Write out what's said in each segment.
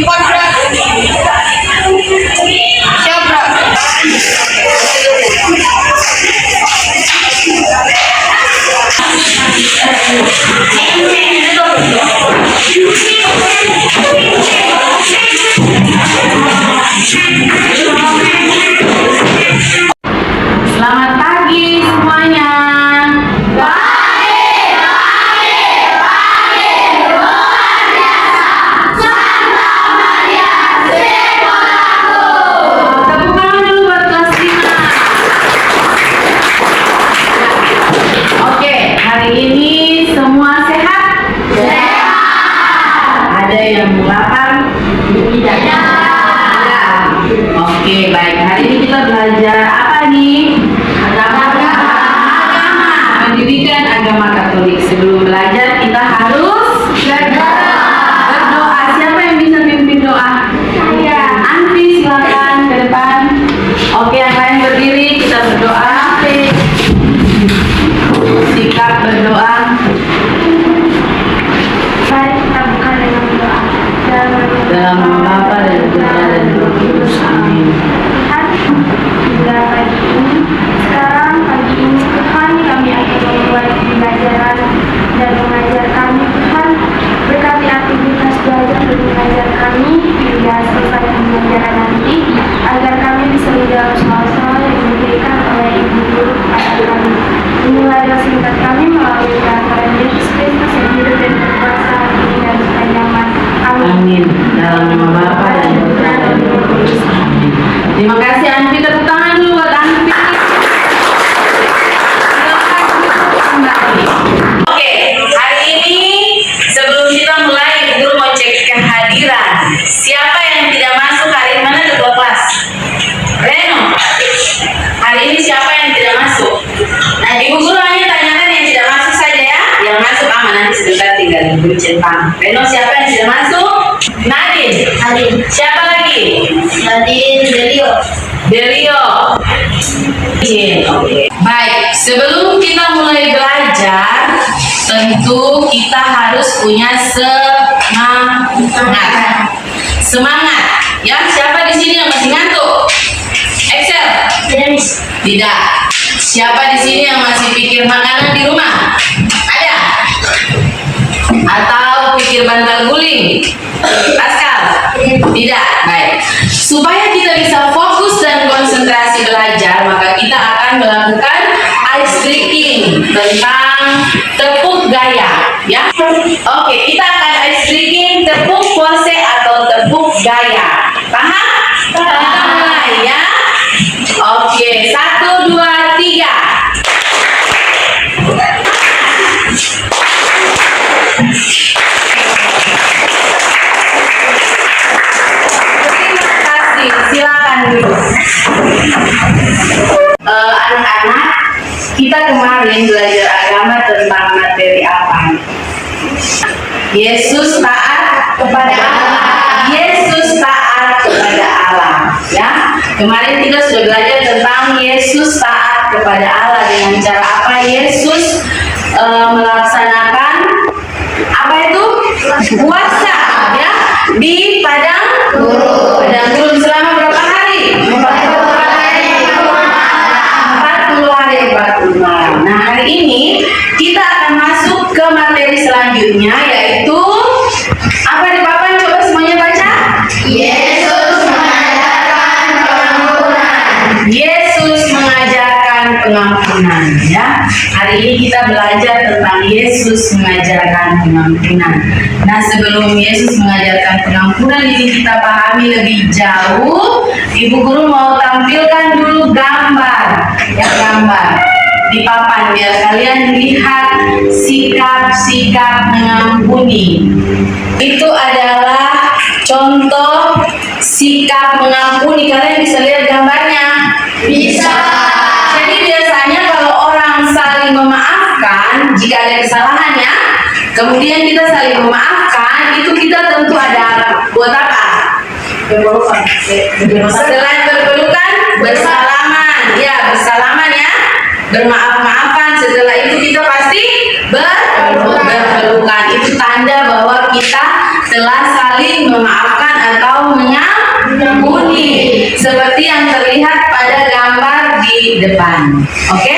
Selamat pagi semuanya. Tepuk tangan dulu buat kelas 5. Oke, hari ini semua sehat? Ada yang lapar? Tidak. Oke, baik. Hari ini kita belajar apa nih? Agama. Pendidikan agama Katolik. Sebelum belajar kita harus berdoa. Siapa yang bisa pimpin doa? Saya. Anti, silakan ke depan. Oke, yang lain berdiri, kita berdoa. Sikap berdoa. Mari kita buka dengan doa. Dalam nama Bapa dan Putra dan Roh Kudus. Amin. Tuhan, hingga pagi ini, Tuhan kami akan membuat pembelajaran dan mengajar kami. Tuhan, berkati aktivitas belajar dan mengajar kami hingga selesai pembelajaran nanti, agar kami bisa menjawab soal-soal yang diberikan oleh Ibu Guru kepada kami. Inilah doa singkat kami melalui perantara Yesus Kristus yang hidup dan berkuasa kini dan sepanjang zaman. Amin. Amin. Dalam nama Bapa dan Putra dan Roh Kudus. Amin. Terima kasih Anfi, tepuk tangan dulu buat Anfi. Oke, hari ini sebelum kita mulai, Ibu Guru mau cek kehadiran. Siapa yang tidak masuk hari ini? Mana ketua kelas? Reno. Hari ini siapa yang tidak masuk? Nah, Ibu Guru hanya tanyakan yang tidak masuk saja ya. Yang masuk aman, nanti sebentar tinggal Ibu Guru centang. Reno, siapa yang tidak masuk? Nadine. Siapa lagi? Nadine, Delio. Oke. Baik, sebelum kita mulai belajar, tentu kita harus punya semangat. Ya, siapa di sini yang masih ngantuk? Excel? Tidak. Siapa di sini yang masih pikir makanan di rumah? Ada? Atau pikir bantal guling? Pascal? Tidak. Baik. Supaya kita bisa fokus dan konsentrasi belajar, maka kita akan melakukan ice breaking tentang tepuk gaya, ya. Oke, kita akan ice breaking tepuk pose atau tepuk gaya. Paham? Kita mulai ya. Oke, 1, 2, 3. Silakan dulu. Anak-anak, kita kemarin belajar agama tentang materi apa? Yesus taat kepada Allah. Yesus taat kepada Allah, ya. Kemarin kita sudah belajar tentang Yesus taat kepada Allah dengan cara apa Yesus melaksanakan apa itu? Puasa, ya, di padang gurun selama berapa hari? 40 hari 40 malam. Nah, hari ini kita akan masuk ke materi selanjutnya, yaitu apa di papan? Coba semuanya baca. Yesus mengajarkan pengampunan. Yesus mengajarkan pengampunan, ya. Hari ini kita belajar tentang Yesus mengajarkan pengampunan. Nah, sebelum Yesus mengajarkan pengampunan ini kita pahami lebih jauh, Ibu Guru mau tampilkan dulu gambar, ya, gambar di papan biar kalian lihat sikap-sikap mengampuni. Itu adalah contoh sikap mengampuni. Kalian bisa lihat gambarnya? Bisa. Jadi biasanya kalau orang saling memaafkan jika ada kesalahan, ya, kemudian kita saling memaafkan, itu kita tentu ada buat apa? Selain berpelukan, bersalaman, ya, bersalaman, ya, bermaaf-maafan. Setelah itu kita pasti berpelukan. Itu tanda bahwa kita telah saling memaafkan depan. Oke?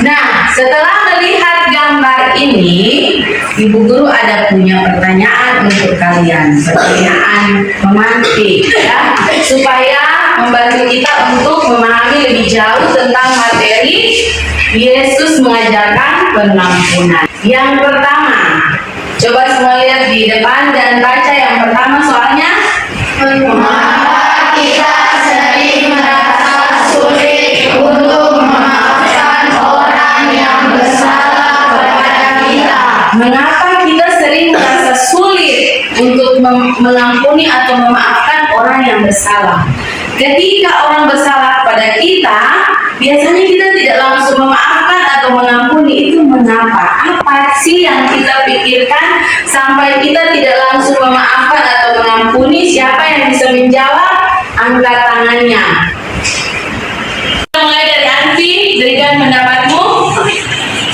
Nah, setelah melihat gambar ini, Ibu Guru ada punya pertanyaan untuk kalian. Pertanyaan memantik ya, supaya membantu kita untuk memahami lebih jauh tentang materi Yesus mengajarkan pengampunan. Yang pertama, coba semua lihat di depan dan baca yang pertama soalnya. Mengapa kita sering merasa sulit untuk memaafkan orang yang bersalah kepada kita? Mengapa kita sering merasa sulit untuk mengampuni atau memaafkan orang yang bersalah? Ketika orang bersalah kepada kita, biasanya kita tidak langsung memaafkan atau mengampuni. Itu mengapa? Apa sih yang kita pikirkan sampai kita tidak langsung memaafkan atau mengampuni? Siapa yang bisa menjawab? Angkat tangannya. Mulai dari Anfi, berikan pendapatmu.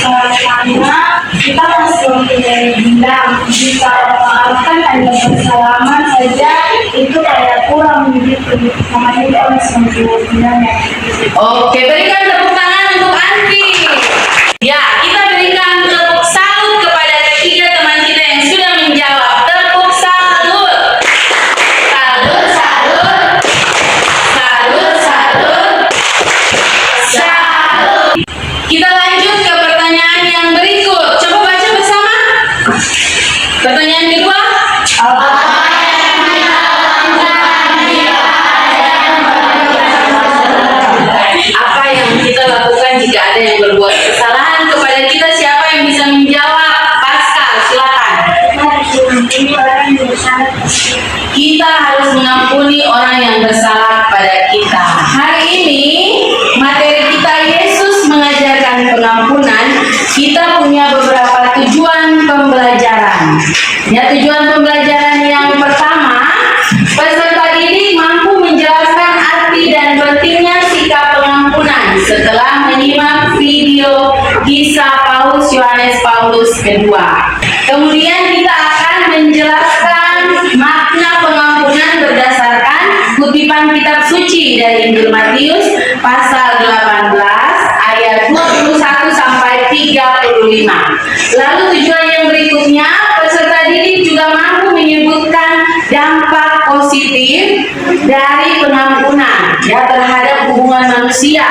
Karena kita masih mempunyai dendam, jika memaafkan hanya bersalaman saja, itu kayak kurang begitu. Makanya kita masih mempunyai dendam ya. Oke, berikan tepuk tangan untuk Anfi. Ya, kita berikan tepuk salut kepada ketiga teman kita yang sudah menjawab. Tepuk salut. Salut, salut. Salut, salut. Salut. Kita lanjut ke pertanyaan yang berikut. Coba baca bersama. Pertanyaan kedua. Apa yang kita lakukan jika ada yang berbuat kesalahan kepada kita? Siapa yang bisa menjawab? Pascal, silakan. Kita harus mengampuni orang yang bersalah kepada kita. Hari ini materi kita Yesus mengajarkan pengampunan. Kita punya beberapa tujuan pembelajaran. Ya, tujuan pembelajaran yang pertama, peserta didik mampu menjelaskan arti dan pentingnya sikap pengampunan setelah menyimak video kisah Paus Yohanes Paulus kedua. Kemudian kita akan menjelaskan makna pengampunan berdasarkan kutipan kitab suci dari Injil Matius pasal 18 ayat 21 sampai 35. Lalu tujuan yang berikutnya, peserta didik juga mampu menyebutkan dampak positif dari pengampunan ya terhadap hubungan manusia.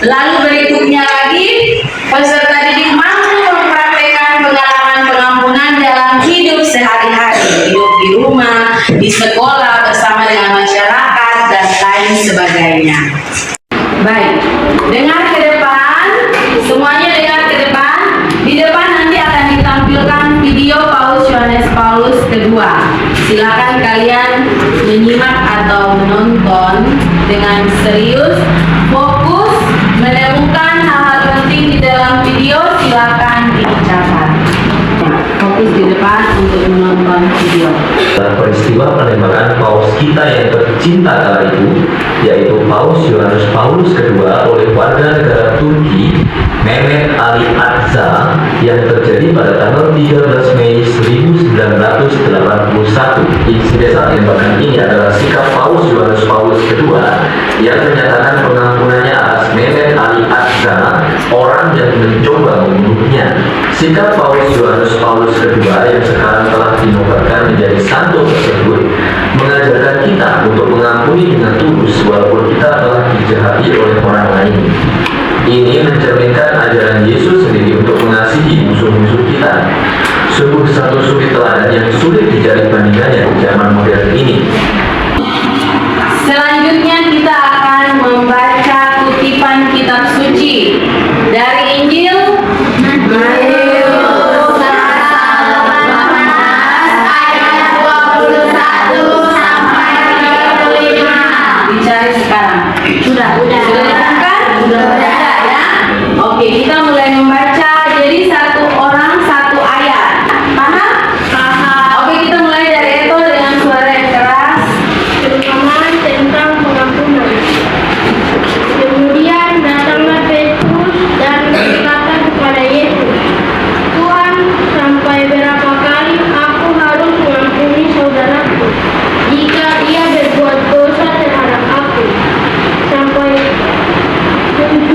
Lalu berikutnya lagi, peserta didik mampu mempraktekkan pengalaman pengampunan dalam hidup sehari-hari, hidup di rumah, di sekolah, bersama dengan masyarakat dan lain sebagainya. Baik, dengar ke depan, semuanya dengar ke depan. Di depan nanti akan ditampilkan video Paus Yohanes Paulus kedua. Silakan kalian menyimak atau menonton dengan serius, fokus, menemukan hal-hal penting di dalam video. Silakan dicatat. Fokus di depan untuk menonton video. Peristiwa penembakan Paus kita yang tercinta kala itu, yaitu Paus Yohanes Paulus kedua oleh warga negara Turki Mehmet Ali Atza yang terjadi pada tanggal 13 Mei 1981. Insiden penembakan ini adalah sikap Paus Yohanes Paulus kedua yang menyatakan pengampunannya atas Mehmet Ali Atza, orang yang mencoba membunuhnya. Sikap Paus Yohanes Paulus kedua yang sekarang telah dinobatkan menjadi santo tersebut mengajarkan kita untuk mengampuni dengan tulus walaupun kita telah dijahati oleh orang lain. Ini mencerminkan ajaran Yesus sendiri untuk mengasihi musuh-musuh kita. Sungguh satu suri teladan yang sulit dicari bandingannya di zaman modern ini. Selanjutnya kita akan membaca kutipan kitab suci dari Injil Matius pasal 18 ayat 21 sampai 35. Dicari sekarang. Sudah ditemukan? Sudah ada ya? Oke, kita mulai membaca. Jadi satu orang satu ayat. Paham? Paham. Oke, kita mulai dari Eto dengan suara yang keras. Terutama tentang pengampunan. Kemudian datanglah Petrus dan berkata kepada Yesus, "Tuhan, sampai berapa kali aku harus mengampuni saudaraku jika ia berbuat dosa terhadap aku? Sampai 7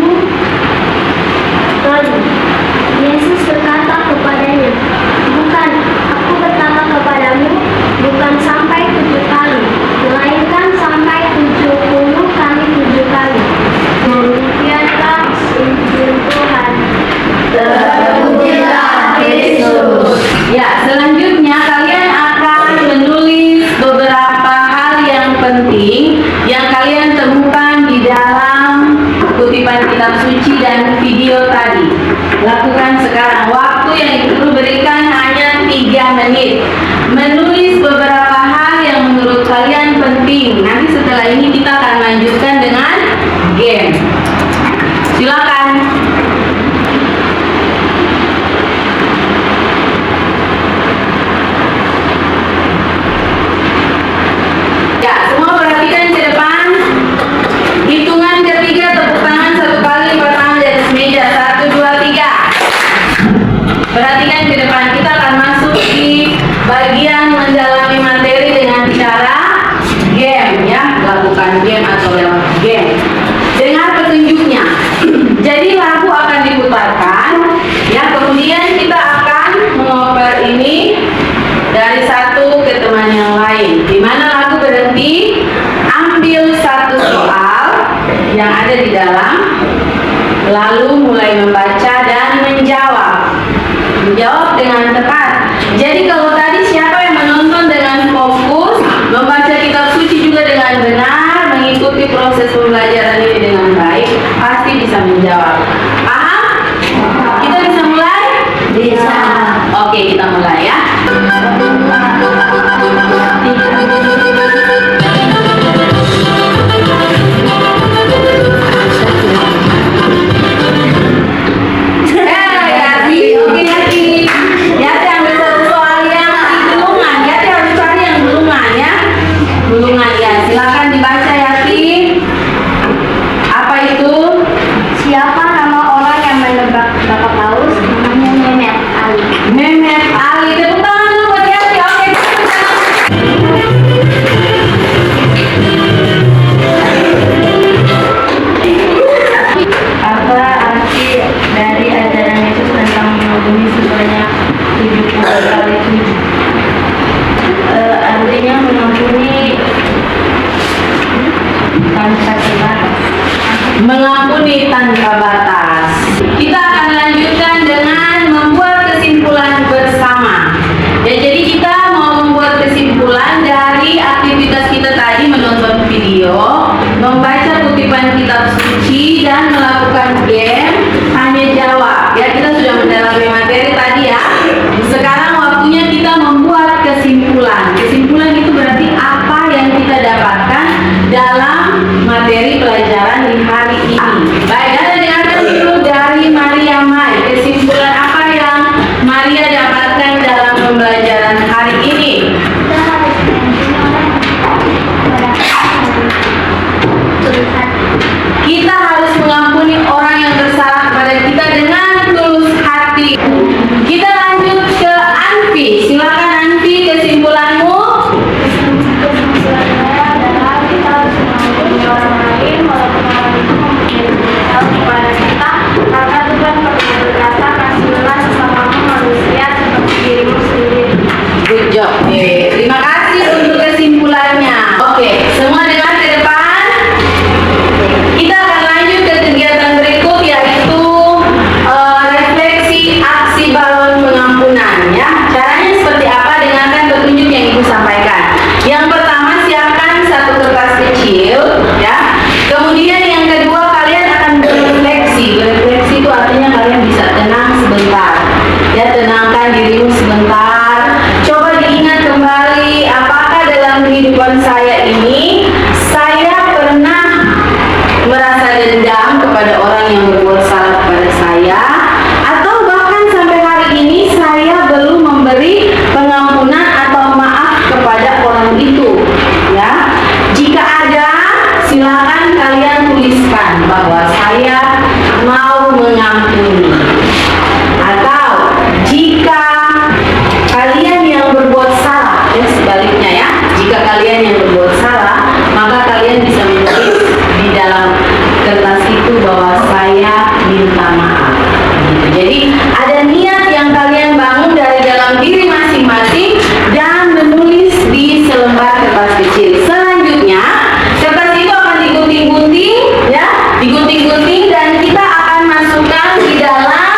kitab suci dan video tadi. Lakukan sekarang. Waktu yang Ibu berikan hanya 3 menit. Menulis beberapa hal yang menurut kalian penting. Nanti setelah ini kita akan lanjutkan dengan game. Silakan. Ya, semua perhatikan ke depan. Hitungan ketiga, tepuk tangan 1 kali, lipat tangan di atas meja. 1, 2, 3. Perhatikan ke depan. Kita akan masuk di bagian mendalami materi dengan cara game, ya. Lakukan game atau lewat game. Dengar petunjuknya. Jadi lagu akan diputarkan, ya. Kemudian kita akan mengoper ini dari satu ke teman yang lain. Di mana lagu berhenti, ambil satu soal yang ada di dalam, lalu mulai membaca dan menjawab. Menjawab dengan tepat. Jadi kalau tadi siapa yang menonton dengan fokus, membaca kitab suci juga dengan benar, mengikuti proses pembelajaran ini dengan baik, pasti bisa menjawab. Paham? Kita bisa mulai? Bisa. Oke, kita mulai ya. Oke, Yati ambil satu soal yang gulungan. Yati harus cari yang gulungan, ya. Gulungan, ya. Silakan dibaca, Yati. Apa itu? Siapa nama orang yang menebak Bapak Paus? Namanya Mehmet Ali. Mehmet Ali. Tepuk tangan dulu buat Yati. Oke, tepuk tangan. Apa arti dari ajaran Yesus tentang menghubungi sebanyak 70 kali 7? Artinya mengampuni tanpa batas. Mengampuni tanpa batas. Kita akan lanjutkan dengan membuat kesimpulan bersama. Ya, jadi kita mau membuat kesimpulan dari aktivitas kita tadi, menonton video, membaca kutipan kitab suci, dan melakukan game tanya jawab. Ya, kita sudah mendalami materi tadi, ya. Sekarang waktunya kita membuat kesimpulan. Kesimpulan itu berarti apa yang kita dapatkan dalam materi pelajaran di hari ini. Baik, kita dengarkan dulu dari Maria Mai. Kesimpulan apa yang Maria dapatkan dalam pembelajaran hari ini? Kita harus mengampuni orang yang bersalah kepada kita dengan tulus hati. Kita lanjut ke Anfi. Silakan Anfi, kesimpulanmu. Kesimpulannya adalah kita harus mengampuni orang lain walaupun orang itu mempunyai dosa kepada kita, karena Tuhan pernah berkata, kasihilah sesamamu manusia seperti dirimu sendiri. Good job. Terima kasih untuk kesimpulannya. Oke, semua dengar ke depan. Kita akan lanjut ke kegiatan berikut, yaitu refleksi aksi balon pengampunan, ya. Caranya seperti apa? Dengarkan petunjuk yang Ibu sampaikan. Yang pertama, siapkan satu kertas kecil, ya. Kemudian yang kedua, kalian akan berefleksi. Berefleksi itu artinya kalian bisa tenang sebentar, ya. Tenangkan dirimu sebentar. Coba diingat kembali, apakah dalam kehidupan saya ini saya pernah merasa dendam kepada orang yang berbuat salah kepada saya, atau bahkan sampai hari ini saya belum memberi pengampunan atau maaf kepada orang itu, ya. Jika ada, silakan kalian tuliskan bahwa saya mau mengampuni. Atau jika kalian yang berbuat salah, ya, sebaliknya, ya. Jika kalian yang berbuat salah, maka kalian bisa menulis di dalam kertas itu bahwa saya minta maaf. Jadi ada niat yang kalian bangun dari dalam diri masing-masing dan menulis di selembar kertas kecil. Selanjutnya, kertas itu akan digunting-gunting, ya, digunting-gunting, dan kita akan masukkan di dalam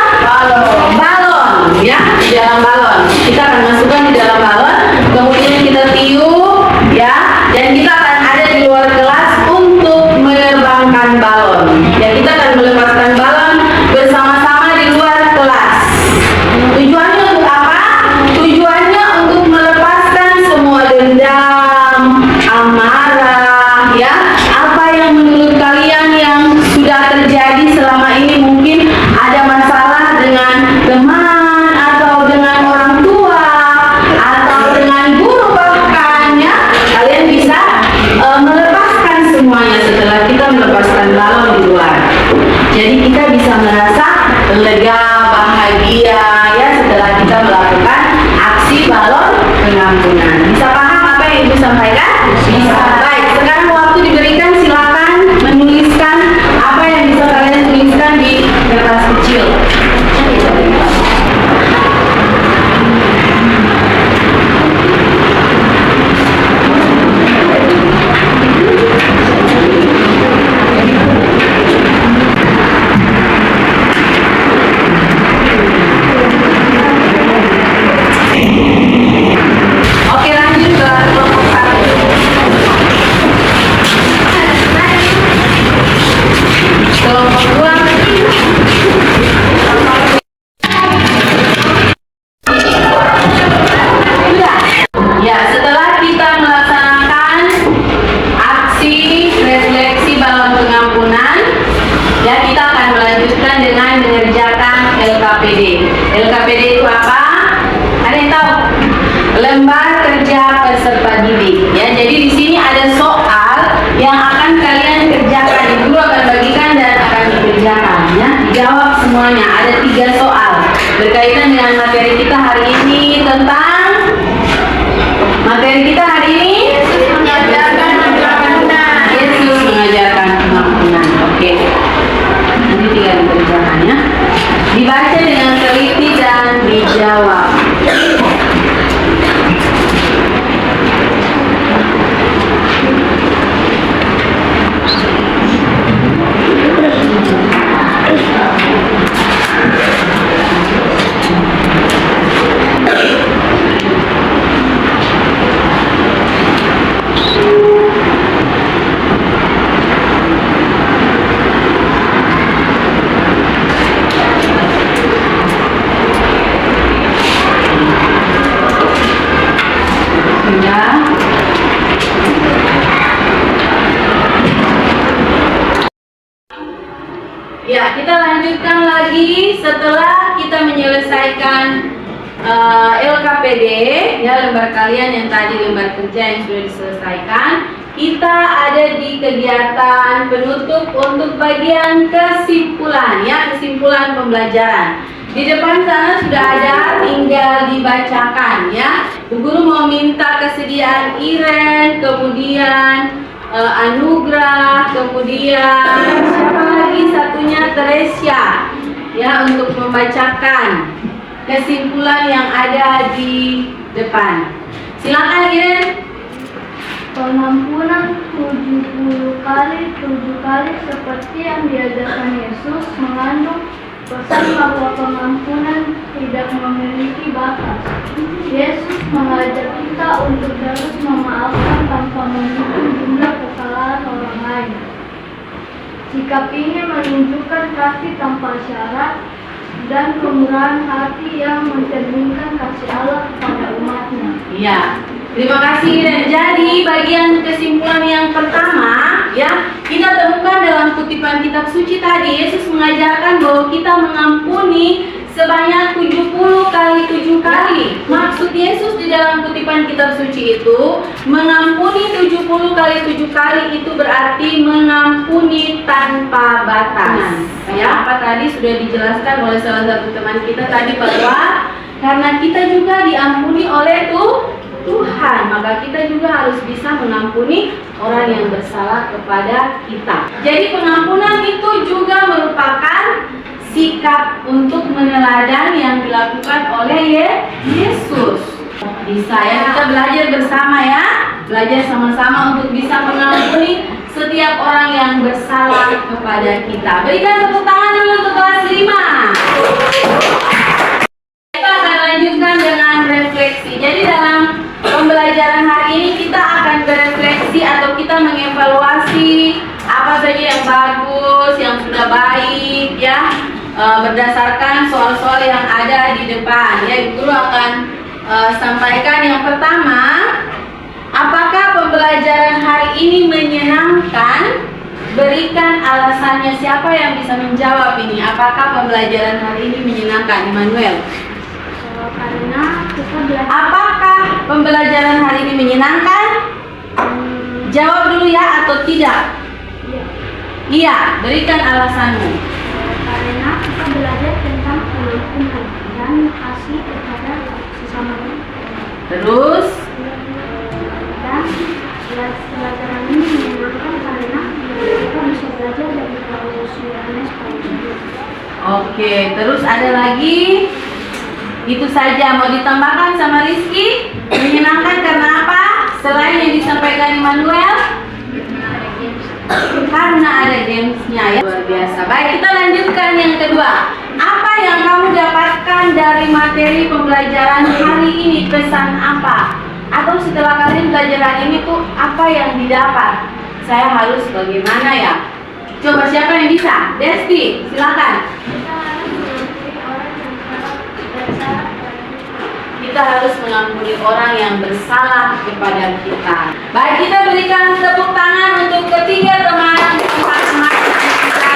kita akan melepaskan balon bersama-sama di luar kelas. Tujuannya untuk apa? Tujuannya untuk melepaskan semua dendam, amarah, ya. Apa yang menurut kalian yang sudah terjadi selama ini, mungkin ada masalah dengan teman atau dengan orang tua atau dengan guru bahkan, ya. Kalian bisa melepaskan semuanya setelah kita melepaskan balon di luar. Jadi kita bisa merasa lega, bahagia, ya, setelah kita melakukan aksi balon pengampunan. Bisa paham apa yang Ibu sampaikan? Bisa. Baik, sekarang waktu diberikan, silakan menuliskan apa yang bisa kalian tuliskan di kertas kecil. Oke, lanjut ke kelompok 1. Kelompok 2. Ya, setelah kita melaksanakan aksi refleksi balon pengampunan, ya, kita akan melanjutkan dengan mengerjakan LKPD. LKPD itu apa? Ada yang tahu? Lembar kerja peserta didik. Ya, jadi di sini ada soal yang akan kalian kerjakan. Ibu akan bagikan dan akan dikerjakan. Ya, dijawab semuanya. Ada 3 soal berkaitan dengan materi kita hari ini tentang Yesus mengajarkan pengampunan. Yesus mengajarkan pengampunan. Oke. Nanti tinggal dikerjakan, ya. Dibaca dengan teliti dan dijawab. Sudah. Ya, kita lanjutkan lagi setelah kita menyelesaikan LKPD, ya, lembar kalian yang tadi lembar kerja yang sudah diselesaikan. Kita ada di kegiatan penutup untuk bagian kesimpulan, ya, kesimpulan pembelajaran. Di depan sana sudah ada, tinggal dibacakan, ya. Bu Guru mau minta kesediaan Iren, kemudian Anugrah, kemudian siapa lagi satunya, Teresia, ya, untuk membacakan kesimpulan yang ada di depan. Silakan Iren. Pengampunan 70 kali 7 kali seperti yang diajarkan Yesus mengandung pesan bahwa pengampunan tidak memiliki batas. Yesus mengajak kita untuk terus memaafkan tanpa menghitung jumlah kesalahan orang lain. Sikap ini menunjukkan kasih tanpa syarat dan kemurahan hati yang mencerminkan kasih Allah kepada umatnya. Iya, terima kasih. Dan jadi bagian kesimpulan yang pertama, ya, kita temukan dalam kutipan kitab suci tadi. Yesus mengajarkan bahwa kita mengampuni sebanyak 70 kali 7 kali. Maksud Yesus di dalam kutipan kitab suci itu, mengampuni 70 kali 7 kali itu berarti mengampuni tanpa batas. Ya, apa tadi sudah dijelaskan oleh salah satu teman kita tadi, bahwa karena kita juga diampuni oleh Tuhan, maka kita juga harus bisa mengampuni orang yang bersalah kepada kita. Jadi pengampunan itu juga merupakan sikap untuk meneladani yang dilakukan oleh Yesus. Bisa, ya, kita belajar bersama, ya, belajar sama-sama untuk bisa mengampuni setiap orang yang bersalah kepada kita. Berikan tepuk tangan dulu untuk kelas 5. Kita akan lanjutkan dengan refleksi. Jadi dalam pembelajaran hari ini kita akan berefleksi atau kita mengevaluasi apa apa saja yang bagus, yang sudah baik ya, berdasarkan soal-soal yang ada di depan ya. Ibu guru akan sampaikan yang pertama, apakah pembelajaran hari ini menyenangkan? Berikan alasannya. Siapa yang bisa menjawab ini? Apakah pembelajaran hari ini menyenangkan? Immanuel. Karena kita belajar. Apakah pembelajaran hari ini menyenangkan? Jawab dulu ya atau tidak? Iya, berikan alasanmu. Karena kita belajar tentang pengampunan dan kasih kepada sesama. Terus? Dan pelajaran ini menyenangkan karena kita bisa belajar dari Paulus Yohanes Paulus. Oke, terus ada lagi? Itu saja. Mau ditambahkan sama Rizky? Menyenangkan karena apa? Selain yang disampaikan Immanuel? Karena ada gamesnya ya. Luar biasa. Baik, kita lanjutkan yang kedua. Apa yang kamu dapatkan dari materi pembelajaran hari ini? Pesan apa? Atau setelah kalian belajar hari ini tuh apa yang didapat? Saya harus bagaimana ya? Coba siapa yang bisa? Desti, silakan. Kita harus mengampuni orang yang bersalah kepada kita. Baik, kita berikan tepuk tangan untuk ketiga teman kita.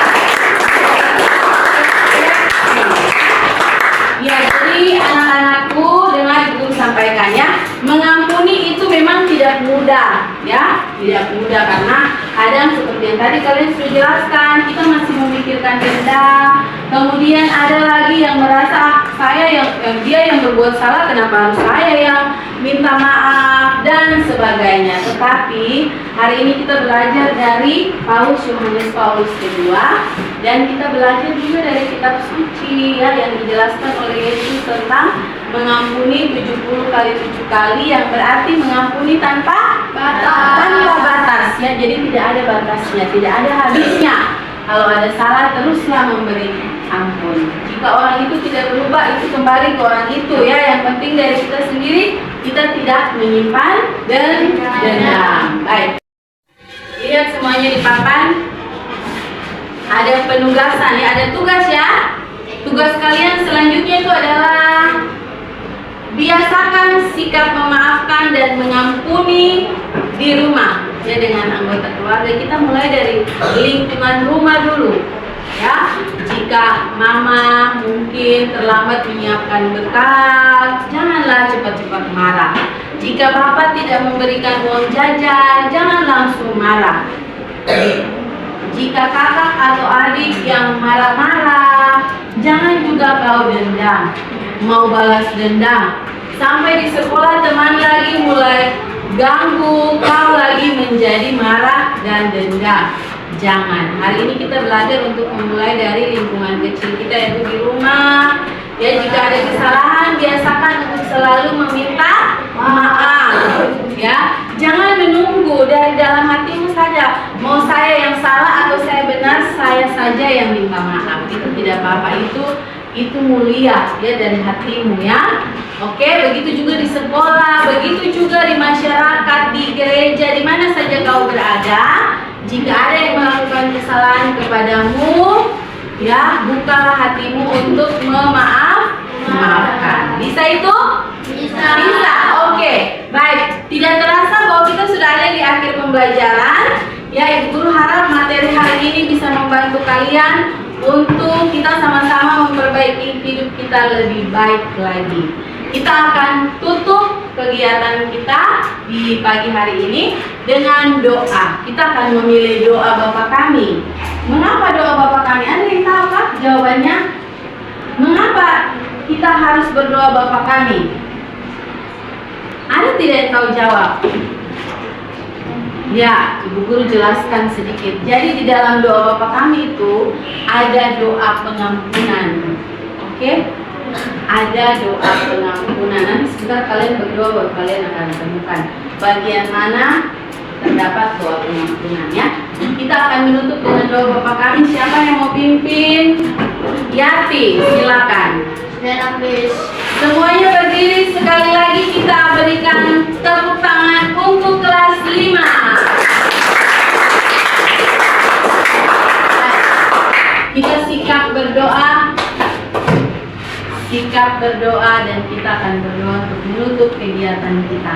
Ya, jadi anak-anakku, dengar ibu sampaikan ya, mengampuni itu memang tidak mudah ya, tidak mudah karena kadang seperti yang tadi kalian sudah jelaskan, kita masih memikirkan dendam. Kemudian ada lagi yang merasa dia yang berbuat salah, kenapa harus saya yang minta maaf dan sebagainya. Tetapi hari ini kita belajar dari Paulus Yohanes Paulus kedua, dan kita belajar juga dari kitab suci ya, yang dijelaskan oleh Yesus tentang mengampuni 70 kali 7 kali, yang berarti mengampuni tanpa batas ya. Jadi tidak ada batasnya, tidak ada habisnya. Kalau ada salah, teruslah memberi ampun. Jika orang itu tidak berubah, itu kembali ke orang itu ya. Yang penting dari kita sendiri, kita tidak menyimpan dendam. Baik, lihat semuanya di papan. Ada penugasan ya, ada tugas ya. Tugas kalian selanjutnya itu adalah biasakan sikap memaafkan dan mengampuni di rumah ya, dengan anggota keluarga. Kita mulai dari lingkungan rumah dulu ya. Jika mama mungkin terlambat menyiapkan bekal, janganlah cepat-cepat marah. Jika bapak tidak memberikan uang jajan, jangan langsung marah. Jika kakak atau adik yang marah-marah, jangan juga kau dendam, mau balas dendam. Sampai di sekolah teman lagi mulai ganggu, kau lagi menjadi marah dan dendam. Jangan. Hari ini kita belajar untuk memulai dari lingkungan kecil kita, yaitu di rumah. Ya, jika ada kesalahan, biasakan untuk selalu meminta maaf. Ya, jangan menunggu dari dalam hatimu saja. Mau saya yang salah atau saya benar, saya saja yang minta maaf. Itu tidak apa-apa. Itu mulia ya dari hatimu ya. Oke, begitu juga di sekolah, begitu juga di masyarakat, di gereja, di mana saja kau berada. Jika ada yang melakukan kesalahan kepadamu, ya, bukalah hatimu untuk memaafkan. Bisa itu? Bisa. Oke, baik. Tidak terasa bahwa kita sudah ada di akhir pembelajaran. Ya, Ibu Guru harap materi hari ini bisa membantu kalian untuk kita sama-sama memperbaiki hidup kita lebih baik lagi. Kita akan tutup kegiatan kita di pagi hari ini dengan doa. Kita akan memilih doa Bapa Kami. Mengapa doa Bapa Kami? Ada yang tahu kah jawabannya? Mengapa kita harus berdoa Bapa Kami? Ada tidak yang tahu jawab? Ya, Ibu Guru jelaskan sedikit. Jadi di dalam doa Bapa Kami itu ada doa pengampunan. Oke? Ada doa pengampunan. Nanti sebentar kalian berdoa, baru kalian akan temukan bagian mana terdapat doa pengampunan ya. Kita akan menutup dengan doa Bapa Kami. Siapa yang mau pimpin? Yati, silakan. Semuanya berdiri sekali lagi, kita berikan tepuk tangan untuk kelas 5. kita sikap berdoa. Sikap berdoa dan kita akan berdoa untuk menutup kegiatan kita.